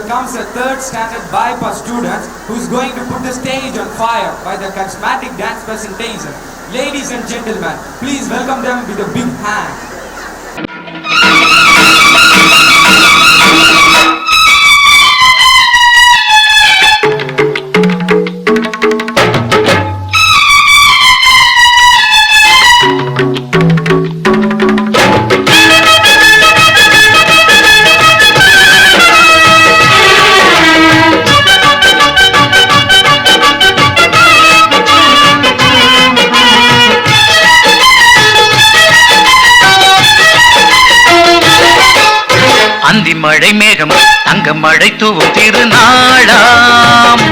comes a third standard bypass student who's going to put the stage on fire by the charismatic dance presentation. Ladies and gentlemen, please welcome them with a big hand. அந்தி மழை மேகம் தங்க மழை தூவும் திருநாளாம்,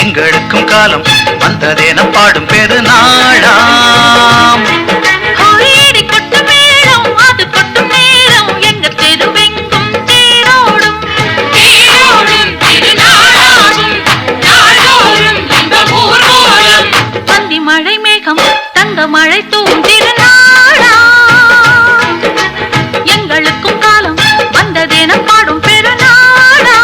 எங்களுக்கும் காலம் வந்ததென பாடும் பெருநாளாம். அந்தி மழை மேகம் தங்க மழை தூவும் திருநாளாம், எங்களுக்கும் காலம் வந்ததென பாடும் பெருநாளா.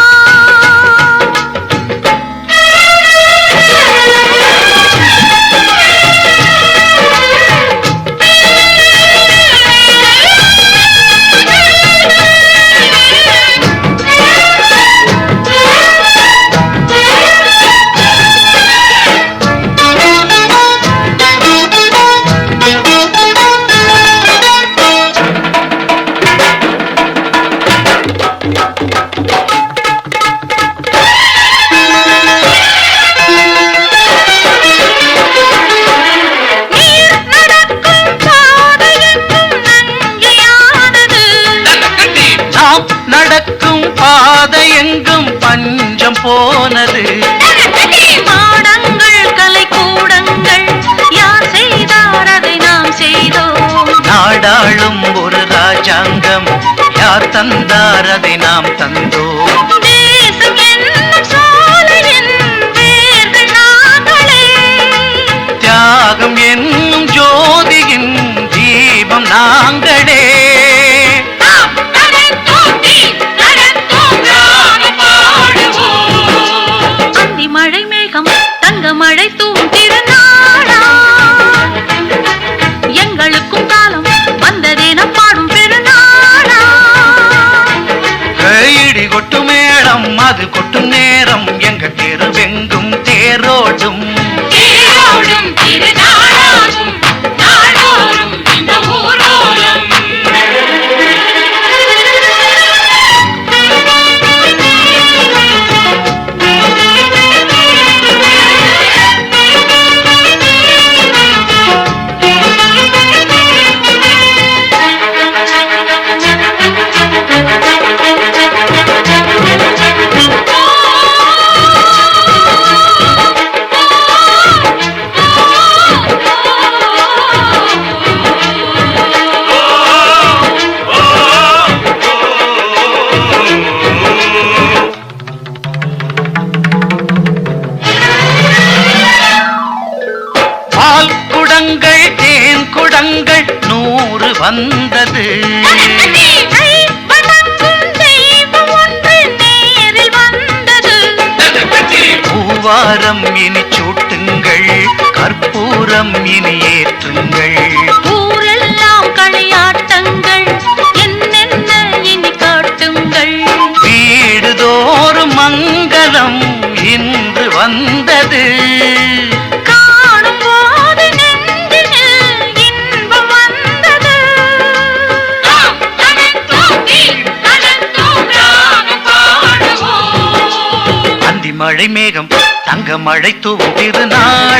நடக்கும் பாதை எங்கும் பஞ்சம் போனது, மாடங்கள் கலை கூடங்கள் யார் செய்தார் அதை நாம் செய்தோம். நாடாளும் ஒரு ராஜாங்கம் யார் தந்தார் அதை நாம் தந்தோம். தேசம் என்னும் சோலையின் வேர்கள் நாங்களே, தியாகம் என்னும் ஜோதியின் தீபம் நாங்களே. மழை மேகம் தங்க மழை தூவும் திருநாளா, எங்களுக்கும் காலம் வந்ததென பாடும் பெருநாளா. இடி கொட்டும் மேளம் அது கொட்டும் நேரம் எங்க தெருவெங்கும் தேரோடும் திருநாளாகும் நாடோறும் இந்த ஊரோரம். குடங்கள் தேன் குடங்கள் 100 வந்தது, பூவாரம் இனி சூட்டுங்கள் கற்பூரம் இனி ஏற்றுங்கள். ஊரெல்லாம் களியாட்டங்கள் என்னென்ன இனி காட்டுங்கள். வீடுதோறும் மங்களம் இன்று வந்தது, மழை மேகம் தங்க மழை தூவும் திருநாள்.